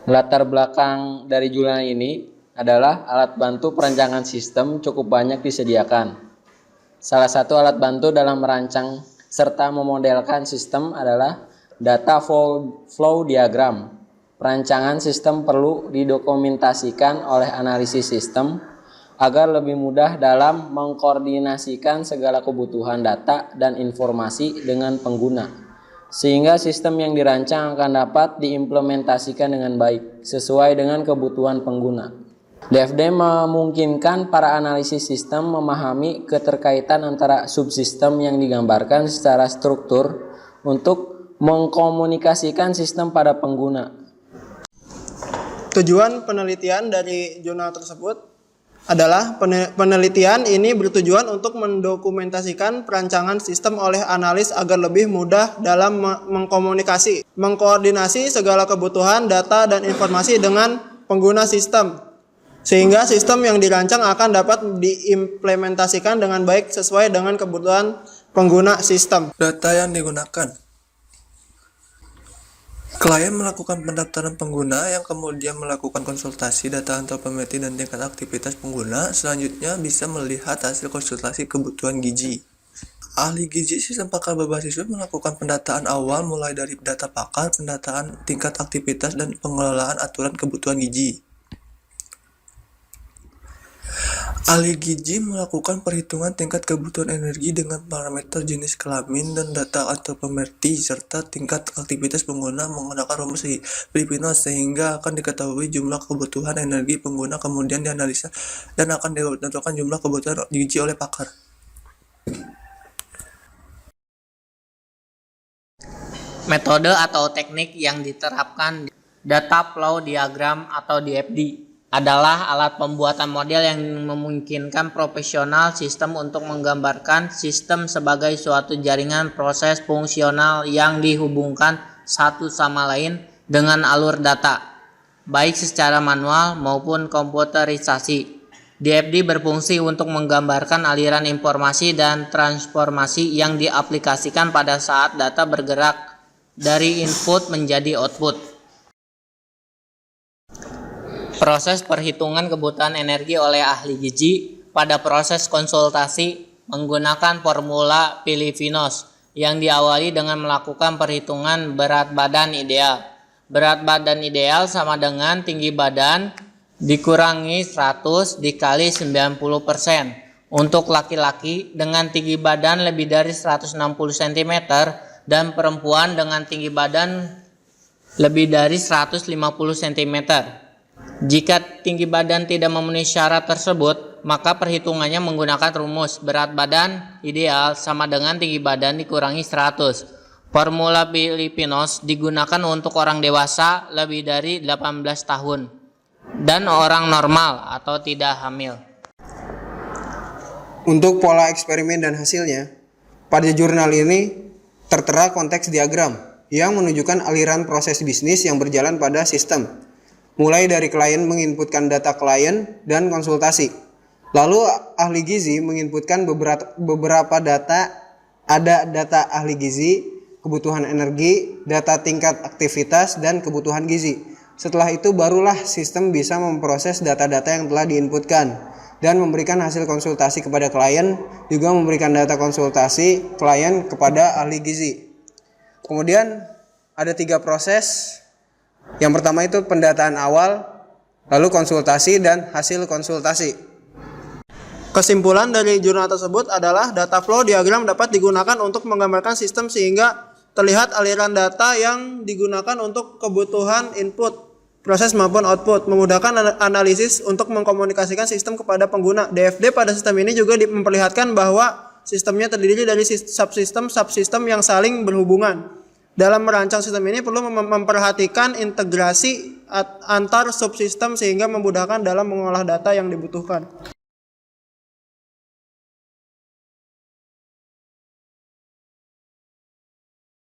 Latar belakang dari jurnal ini adalah alat bantu perancangan sistem cukup banyak disediakan. Salah satu alat bantu dalam merancang serta memodelkan sistem adalah data flow diagram. Perancangan sistem perlu didokumentasikan oleh analisis sistem agar lebih mudah dalam mengkoordinasikan segala kebutuhan data dan informasi dengan pengguna, sehingga sistem yang dirancang akan dapat diimplementasikan dengan baik sesuai dengan kebutuhan pengguna. DFD memungkinkan para analisis sistem memahami keterkaitan antara subsistem yang digambarkan secara struktur untuk mengkomunikasikan sistem pada pengguna. Tujuan penelitian dari jurnal tersebut adalah penelitian ini bertujuan untuk mendokumentasikan perancangan sistem oleh analis agar lebih mudah dalam mengkoordinasi segala kebutuhan data dan informasi dengan pengguna sistem, sehingga sistem yang dirancang akan dapat diimplementasikan dengan baik sesuai dengan kebutuhan pengguna sistem. Data yang digunakan. Klien melakukan pendaftaran pengguna yang kemudian melakukan konsultasi data antropometri dan tingkat aktivitas pengguna. Selanjutnya bisa melihat hasil konsultasi kebutuhan gizi. Ahli gizi sistem pakar berbasis web melakukan pendataan awal mulai dari data pakar, pendataan tingkat aktivitas, dan pengelolaan aturan kebutuhan gizi. Ahli gizi melakukan perhitungan tingkat kebutuhan energi dengan parameter jenis kelamin dan data antropometri serta tingkat aktivitas pengguna menggunakan rumus Lippincott, sehingga akan diketahui jumlah kebutuhan energi pengguna, kemudian dianalisa dan akan ditentukan jumlah kebutuhan gizi oleh pakar. Metode atau teknik yang diterapkan data flow diagram atau DFD adalah alat pembuatan model yang memungkinkan profesional sistem untuk menggambarkan sistem sebagai suatu jaringan proses fungsional yang dihubungkan satu sama lain dengan alur data, baik secara manual maupun komputerisasi. DFD berfungsi untuk menggambarkan aliran informasi dan transformasi yang diaplikasikan pada saat data bergerak dari input menjadi output. Proses perhitungan kebutuhan energi oleh ahli gizi pada proses konsultasi menggunakan formula Lippincott yang diawali dengan melakukan perhitungan berat badan ideal. Berat badan ideal sama dengan tinggi badan dikurangi 100 dikali 90%. Untuk laki-laki dengan tinggi badan lebih dari 160 cm dan perempuan dengan tinggi badan lebih dari 150 cm. Jika tinggi badan tidak memenuhi syarat tersebut, maka perhitungannya menggunakan rumus berat badan ideal sama dengan tinggi badan dikurangi 100. Formula Lippincott digunakan untuk orang dewasa lebih dari 18 tahun dan orang normal atau tidak hamil. Untuk pola eksperimen dan hasilnya, pada jurnal ini tertera konteks diagram yang menunjukkan aliran proses bisnis yang berjalan pada sistem, mulai dari klien menginputkan data klien dan konsultasi. Lalu ahli gizi menginputkan beberapa data, ada data ahli gizi, kebutuhan energi, data tingkat aktivitas, dan kebutuhan gizi. Setelah itu barulah sistem bisa memproses data-data yang telah diinputkan dan memberikan hasil konsultasi kepada klien, juga memberikan data konsultasi klien kepada ahli gizi. Kemudian ada 3 proses. Yang pertama itu pendataan awal, lalu konsultasi, dan hasil konsultasi. Kesimpulan dari jurnal tersebut adalah data flow diagram dapat digunakan untuk menggambarkan sistem sehingga terlihat aliran data yang digunakan untuk kebutuhan input, proses maupun output, memudahkan analisis untuk mengkomunikasikan sistem kepada pengguna. DFD pada sistem ini juga memperlihatkan bahwa sistemnya terdiri dari subsistem yang saling berhubungan. Dalam merancang sistem ini perlu memperhatikan integrasi antar subsistem sehingga memudahkan dalam mengolah data yang dibutuhkan.